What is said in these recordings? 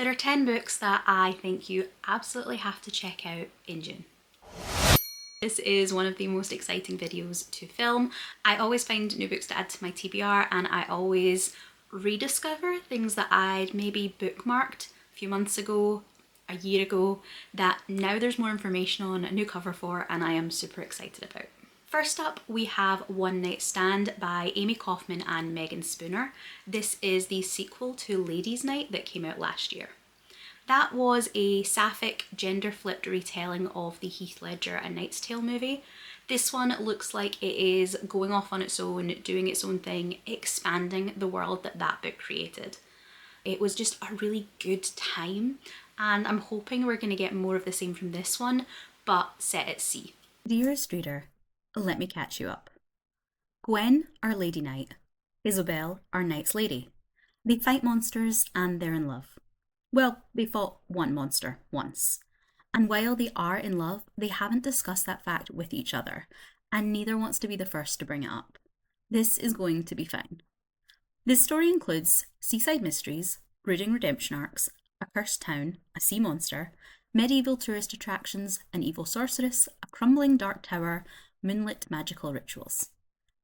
There are 10 books that I think you absolutely have to check out in June. This is one of the most exciting videos to film. I always find new books to add to my TBR, and I always rediscover things that I'd maybe bookmarked a few months ago, a year ago, that now there's more information on, a new cover for, and I am super excited about. First up, we have One Night Stand by Amie Kaufman and Meagan Spooner. This is the sequel to Ladies' Night that came out last year. That was a sapphic, gender-flipped retelling of the Heath Ledger A Knight's Tale movie. This one looks like it is going off on its own, doing its own thing, expanding the world that that book created. It was just a really good time, and I'm hoping we're going to get more of the same from this one, but set at sea. Dearest reader, let me catch you up. Gwen, our Lady Knight. Isobel, our Knight's Lady. They fight monsters and they're in love. Well, they fought one monster once. And while they are in love, they haven't discussed that fact with each other, and neither wants to be the first to bring it up. This is going to be fine. This story includes seaside mysteries, brooding redemption arcs, a cursed town, a sea monster, medieval tourist attractions, an evil sorceress, a crumbling dark tower, moonlit magical rituals.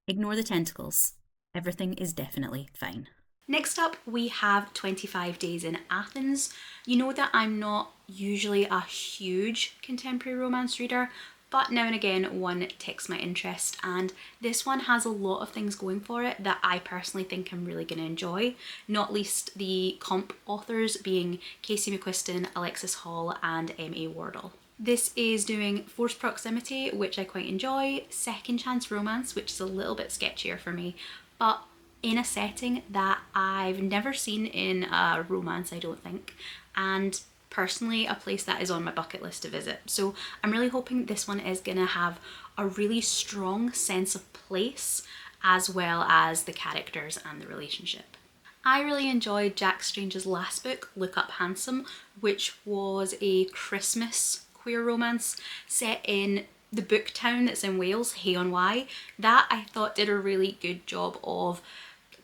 Ignore the tentacles. Everything is definitely fine. Next up, we have 25 Days in Athens. You know that I'm not usually a huge contemporary romance reader, but now and again one takes my interest, and this one has a lot of things going for it that I personally think I'm really going to enjoy, not least the comp authors being Casey McQuiston, Alexis Hall and M.A. Wardle. This is doing forced proximity, which I quite enjoy, second chance romance, which is a little bit sketchier for me, but in a setting that I've never seen in a romance, I don't think, and personally a place that is on my bucket list to visit. So I'm really hoping this one is going to have a really strong sense of place as well as the characters and the relationship. I really enjoyed Jack Strange's last book, Look Up Handsome, which was a Christmas queer romance set in the book town that's in Wales, Hay-on-Wye. That I thought did a really good job of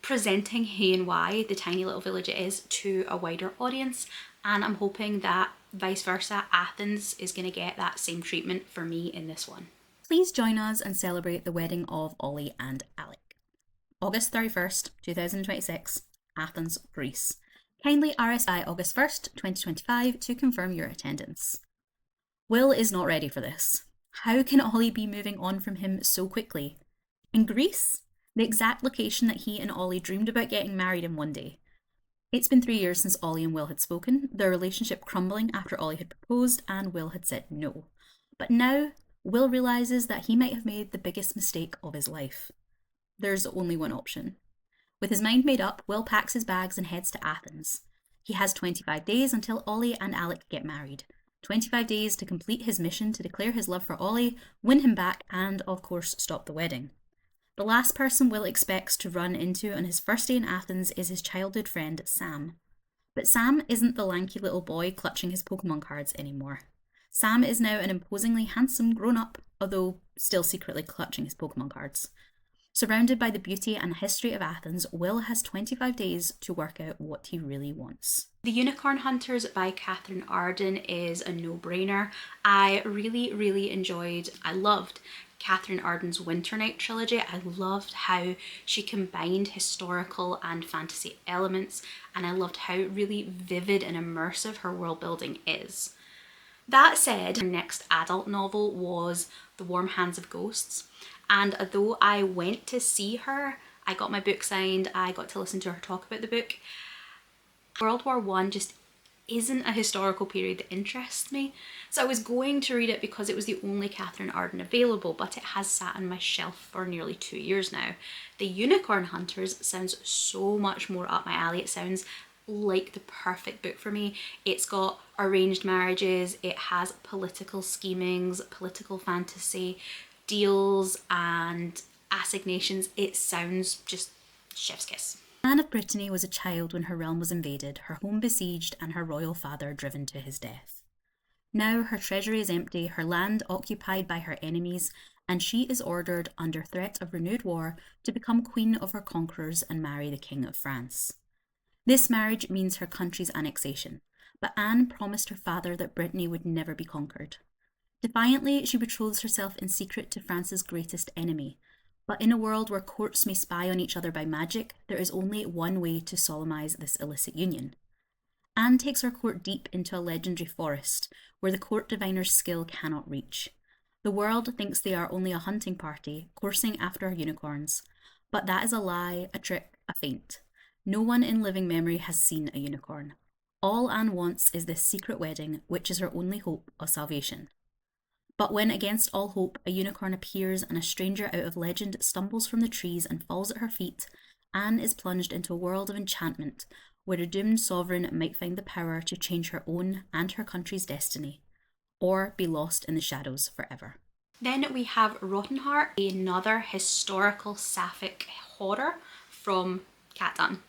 presenting Hay-on-Wye, the tiny little village it is, to a wider audience, and I'm hoping that vice versa, Athens is going to get that same treatment for me in this one. Please join us and celebrate the wedding of Ollie and Alec. August 31st, 2026, Athens, Greece. Kindly RSI August 1st, 2025 to confirm your attendance. Will is not ready for this. How can Ollie be moving on from him so quickly? In Greece? The exact location that he and Ollie dreamed about getting married in one day. It's been 3 years since Ollie and Will had spoken, their relationship crumbling after Ollie had proposed and Will had said no. But now, Will realises that he might have made the biggest mistake of his life. There's only one option. With his mind made up, Will packs his bags and heads to Athens. He has 25 days until Ollie and Alec get married. 25 days to complete his mission to declare his love for Ollie, win him back, and of course stop the wedding. The last person Will expects to run into on his first day in Athens is his childhood friend Sam. But Sam isn't the lanky little boy clutching his Pokemon cards anymore. Sam is now an imposingly handsome grown-up, although still secretly clutching his Pokemon cards. Surrounded by the beauty and history of Athens, Will has 25 days to work out what he really wants. The Unicorn Hunters by Katherine Arden is a no-brainer. I loved Katherine Arden's Winter Night trilogy. I loved how she combined historical and fantasy elements, and I loved how really vivid and immersive her world building is. That said, her next adult novel was The Warm Hands of Ghosts, and although I went to see her, I got my book signed, I got to listen to her talk about the book, World War I just isn't a historical period that interests me. So I was going to read it because it was the only Katherine Arden available, but it has sat on my shelf for nearly 2 years now. The Unicorn Hunters sounds so much more up my alley. It sounds like the perfect book for me. It's got arranged marriages, it has political schemings, political fantasy, deals and assignations. It sounds just chef's kiss. Anne of Brittany was a child when her realm was invaded, her home besieged, and her royal father driven to his death. Now her treasury is empty, her land occupied by her enemies, and she is ordered, under threat of renewed war, to become queen of her conquerors and marry the King of France. This marriage means her country's annexation, but Anne promised her father that Brittany would never be conquered. Defiantly, she betroths herself in secret to France's greatest enemy. But in a world where courts may spy on each other by magic, there is only one way to solemnize this illicit union. Anne takes her court deep into a legendary forest, where the court diviner's skill cannot reach. The world thinks they are only a hunting party, coursing after unicorns. But that is a lie, a trick, a feint. No one in living memory has seen a unicorn. All Anne wants is this secret wedding, which is her only hope of salvation. But when, against all hope, a unicorn appears and a stranger out of legend stumbles from the trees and falls at her feet, Anne is plunged into a world of enchantment, where a doomed sovereign might find the power to change her own and her country's destiny, or be lost in the shadows forever. Then we have Rottenheart, another historical sapphic horror from Kat Dunn.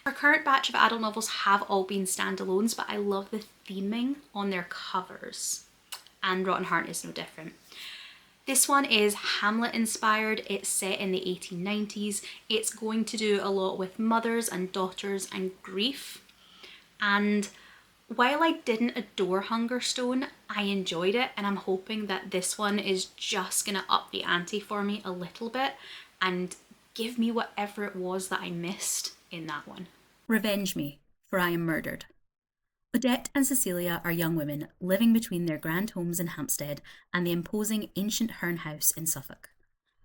Her current batch of adult novels have all been standalones, but I love the theming on their covers, and Rottenheart is no different. This one is Hamlet inspired. It's set in the 1890s. It's going to do a lot with mothers and daughters and grief. And while I didn't adore Hungerstone, I enjoyed it, and I'm hoping that this one is just gonna up the ante for me a little bit and give me whatever it was that I missed in that one. Revenge me, for I am murdered. Odette and Cecilia are young women living between their grand homes in Hampstead and the imposing ancient Herne house in Suffolk.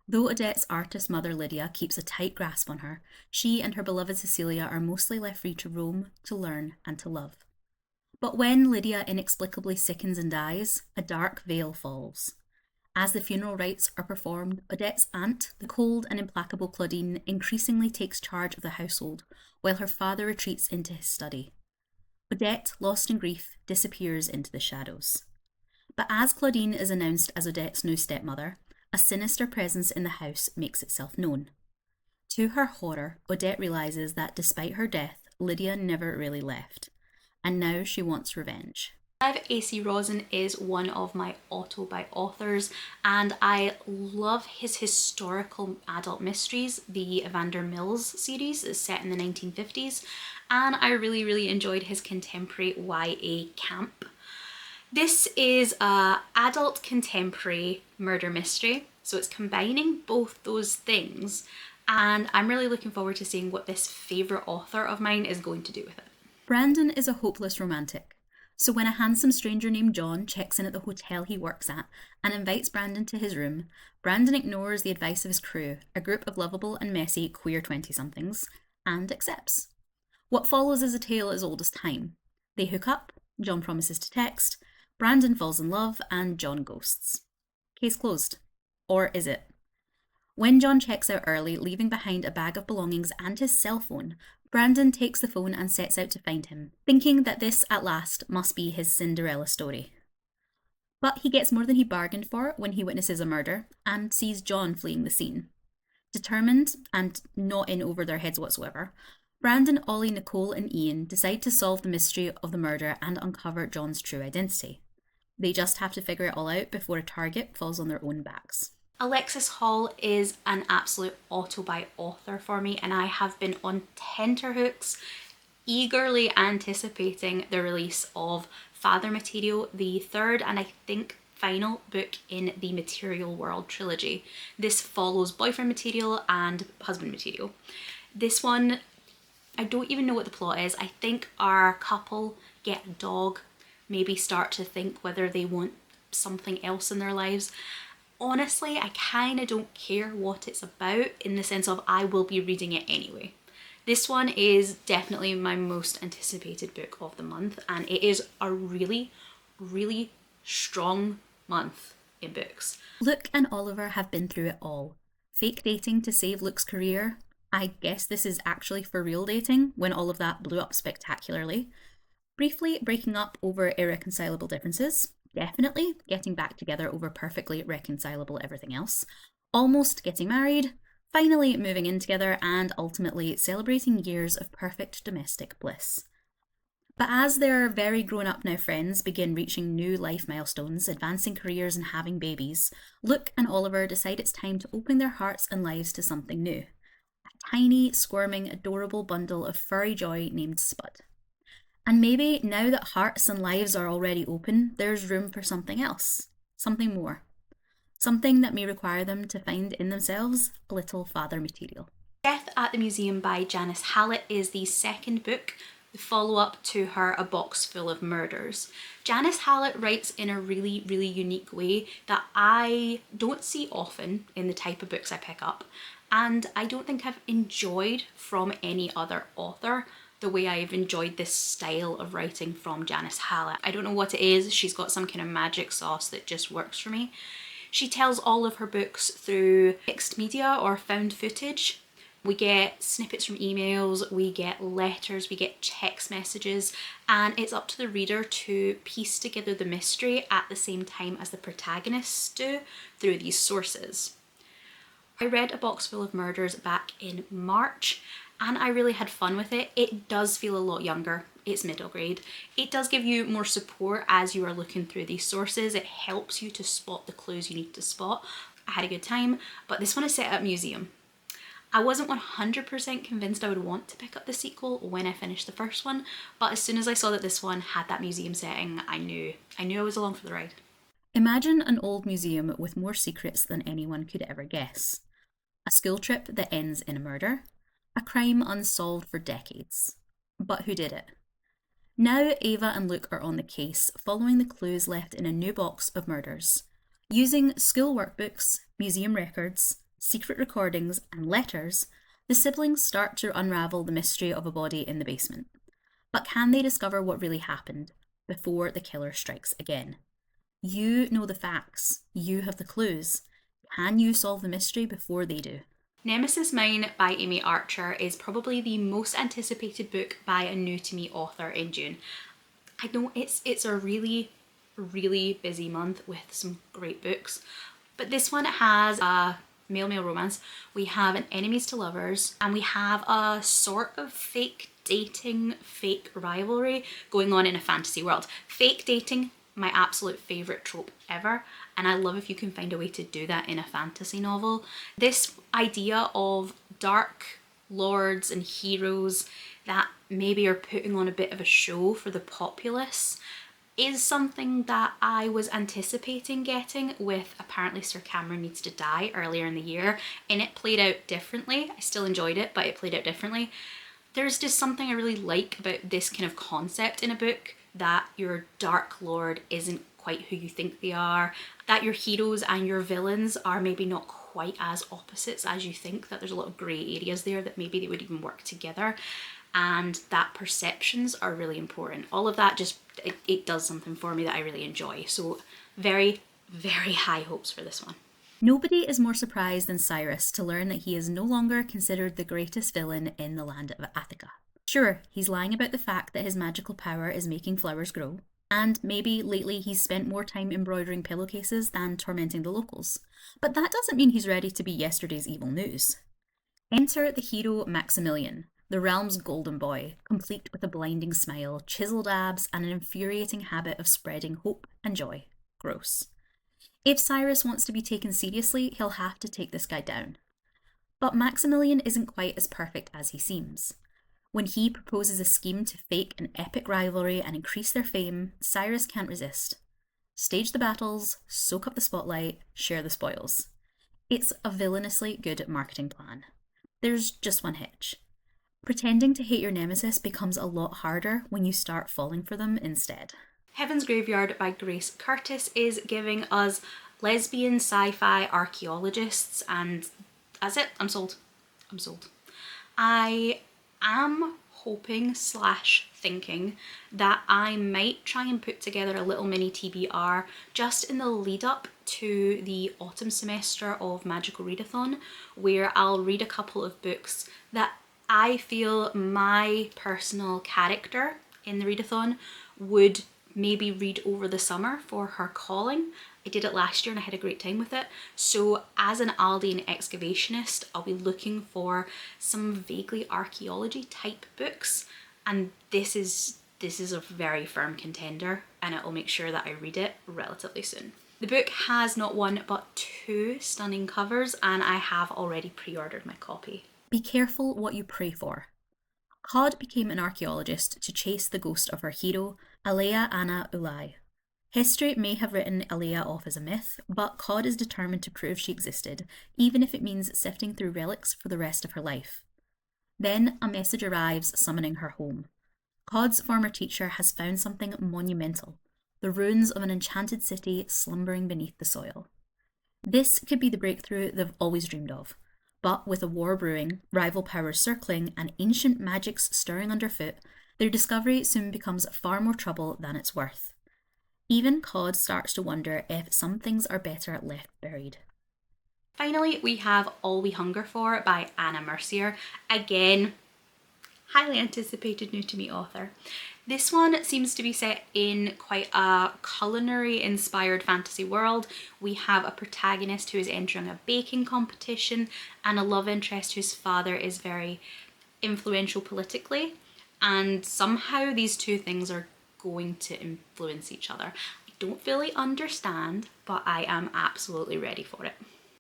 Though Odette's artist mother Lydia keeps a tight grasp on her, she and her beloved Cecilia are mostly left free to roam, to learn, and to love. But when Lydia inexplicably sickens and dies, a dark veil falls. As the funeral rites are performed, Odette's aunt, the cold and implacable Claudine, increasingly takes charge of the household, while her father retreats into his study. Odette, lost in grief, disappears into the shadows. But as Claudine is announced as Odette's new stepmother, a sinister presence in the house makes itself known. To her horror, Odette realises that despite her death, Lydia never really left, and now she wants revenge. A.C. Rosen is one of my auto-buy authors, and I love his historical adult mysteries. The Evander Mills series is set in the 1950s, and I really enjoyed his contemporary YA camp. This is a adult contemporary murder mystery, so it's combining both those things, and I'm really looking forward to seeing what this favourite author of mine is going to do with it. Brandon is a hopeless romantic. So when a handsome stranger named John checks in at the hotel he works at and invites Brandon to his room, Brandon ignores the advice of his crew, a group of lovable and messy queer 20-somethings, and accepts. What follows is a tale as old as time. They hook up, John promises to text, Brandon falls in love, and John ghosts. Case closed. Or is it? When John checks out early, leaving behind a bag of belongings and his cell phone, Brandon takes the phone and sets out to find him, thinking that this at last must be his Cinderella story. But he gets more than he bargained for when he witnesses a murder and sees John fleeing the scene. Determined, and not in over their heads whatsoever, Brandon, Ollie, Nicole and Ian decide to solve the mystery of the murder and uncover John's true identity. They just have to figure it all out before a target falls on their own backs. Alexis Hall is an absolute auto-buy author for me, and I have been on tenterhooks eagerly anticipating the release of Father Material, the third and I think final book in the Material World trilogy. This follows Boyfriend Material and Husband Material. This one, I don't even know what the plot is. I think our couple get a dog, maybe start to think whether they want something else in their lives. Honestly, I kind of don't care what it's about, in the sense of I will be reading it anyway. This one is definitely my most anticipated book of the month, and it is a really strong month in books. Luke and Oliver have been through it all. Fake dating to save Luke's career. I guess this is actually for real dating, when all of that blew up spectacularly. Briefly breaking up over irreconcilable differences. Definitely getting back together over perfectly reconcilable everything else, almost getting married, finally moving in together, and ultimately celebrating years of perfect domestic bliss. But as their very grown-up now friends begin reaching new life milestones, advancing careers and having babies, Luke and Oliver decide it's time to open their hearts and lives to something new. A tiny, squirming, adorable bundle of furry joy named Spud. And maybe now that hearts and lives are already open, there's room for something else, something more, something that may require them to find in themselves a little father material. Death at the Museum by Janice Hallett is the second book, the follow-up to her A Box Full of Murders. Janice Hallett writes in a really, really unique way that I don't see often in the type of books I pick up, and I don't think I've enjoyed from any other author the way I've enjoyed this style of writing from Janice Hallett. I don't know what it is, she's got some kind of magic sauce that just works for me. She tells all of her books through mixed media or found footage. We get snippets from emails, we get letters, we get text messages, and it's up to the reader to piece together the mystery at the same time as the protagonists do through these sources. I read A Box Full of Murders back in March and I really had fun with it. It does feel a lot younger. It's middle grade. It does give you more support as you are looking through these sources. It helps you to spot the clues you need to spot. I had a good time, but this one is set at a museum. I wasn't 100% convinced I would want to pick up the sequel when I finished the first one, but as soon as I saw that this one had that museum setting, I knew I was along for the ride. Imagine an old museum with more secrets than anyone could ever guess. A school trip that ends in a murder. A crime unsolved for decades. But who did it? Now Ava and Luke are on the case, following the clues left in a new box of murders. Using school workbooks, museum records, secret recordings, and letters, the siblings start to unravel the mystery of a body in the basement. But can they discover what really happened before the killer strikes again? You know the facts. You have the clues. Can you solve the mystery before they do? Nemesis Mine by Amy Archer is probably the most anticipated book by a new to me author in June. I know it's a really, really busy month with some great books, but this one has a male romance, we have an enemies to lovers, and we have a sort of fake dating, fake rivalry going on in a fantasy world. Fake dating, my absolute favourite trope ever, and I love if you can find a way to do that in a fantasy novel. This idea of dark lords and heroes that maybe are putting on a bit of a show for the populace is something that I was anticipating getting with Apparently Sir Cameron Needs to Die earlier in the year, and it played out differently. I still enjoyed it, but it played out differently. There's just something I really like about this kind of concept in a book, that your Dark Lord isn't quite who you think they are, that your heroes and your villains are maybe not quite as opposites as you think, that there's a lot of grey areas there, that maybe they would even work together, and that perceptions are really important. All of that just, it does something for me that I really enjoy. So very, very high hopes for this one. Nobody is more surprised than Cyrus to learn that he is no longer considered the greatest villain in the land of Attica. Sure, he's lying about the fact that his magical power is making flowers grow, and maybe lately he's spent more time embroidering pillowcases than tormenting the locals, but that doesn't mean he's ready to be yesterday's evil news. Enter the hero Maximilian, the realm's golden boy, complete with a blinding smile, chiseled abs, and an infuriating habit of spreading hope and joy. Gross. If Cyrus wants to be taken seriously, he'll have to take this guy down. But Maximilian isn't quite as perfect as he seems. When he proposes a scheme to fake an epic rivalry and increase their fame, Cyrus can't resist. Stage the battles, soak up the spotlight, share the spoils. It's a villainously good marketing plan. There's just one hitch. Pretending to hate your nemesis becomes a lot harder when you start falling for them instead. Heaven's Graveyard by Grace Curtis is giving us lesbian sci-fi archaeologists, and that's it. I'm sold. I am hoping / thinking that I might try and put together a little mini TBR just in the lead up to the autumn semester of Magical Readathon, where I'll read a couple of books that I feel my personal character in the readathon would maybe read over the summer for her calling. I did it last year and I had a great time with it. So as an Aldean excavationist, I'll be looking for some vaguely archaeology type books, and this is a very firm contender, and it will make sure that I read it relatively soon. The book has not one but 2 stunning covers, and I have already pre-ordered my copy. Be careful what you pray for. Cod became an archaeologist to chase the ghost of her hero, Alea Anna Ulai. History may have written Alea off as a myth, but Cod is determined to prove she existed, even if it means sifting through relics for the rest of her life. Then a message arrives summoning her home. Cod's former teacher has found something monumental, the ruins of an enchanted city slumbering beneath the soil. This could be the breakthrough they've always dreamed of, but with a war brewing, rival powers circling, and ancient magics stirring underfoot, their discovery soon becomes far more trouble than it's worth. Even Cod starts to wonder if some things are better left buried. Finally, we have All We Hunger For by Anna Mercier. Again, highly anticipated new to me author. This one seems to be set in quite a culinary inspired fantasy world. We have a protagonist who is entering a baking competition and a love interest whose father is very influential politically, and somehow these two things are going to influence each other. I don't fully understand, but I am absolutely ready for it.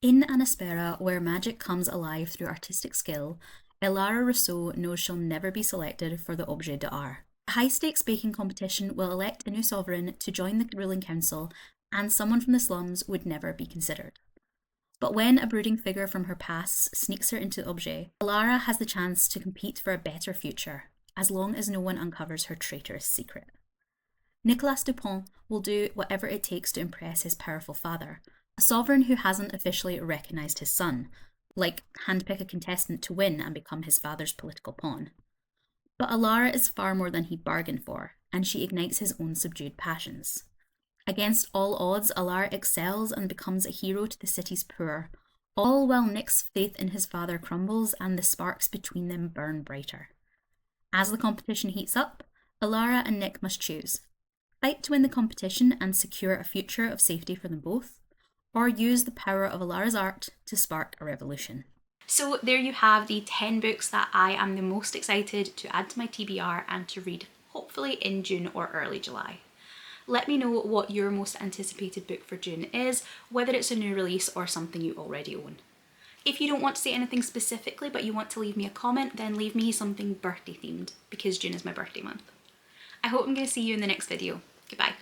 In An Aspera, where magic comes alive through artistic skill, Elara Rousseau knows she'll never be selected for the Objet d'Art. A high-stakes baking competition will elect a new sovereign to join the ruling council, and someone from the slums would never be considered. But when a brooding figure from her past sneaks her into Objet, Elara has the chance to compete for a better future, as long as no one uncovers her traitorous secret. Nicolas Dupont will do whatever it takes to impress his powerful father, a sovereign who hasn't officially recognised his son, like handpick a contestant to win and become his father's political pawn. But Elara is far more than he bargained for, and she ignites his own subdued passions. Against all odds, Elara excels and becomes a hero to the city's poor, all while Nick's faith in his father crumbles and the sparks between them burn brighter. As the competition heats up, Elara and Nick must choose: fight to win the competition and secure a future of safety for them both, or use the power of Elara's art to spark a revolution. So there you have the 10 books that I am the most excited to add to my TBR and to read hopefully in June or early July. Let me know what your most anticipated book for June is, whether it's a new release or something you already own. If you don't want to say anything specifically but you want to leave me a comment, then leave me something birthday themed, because June is my birthday month. I hope I'm going to see you in the next video. Goodbye.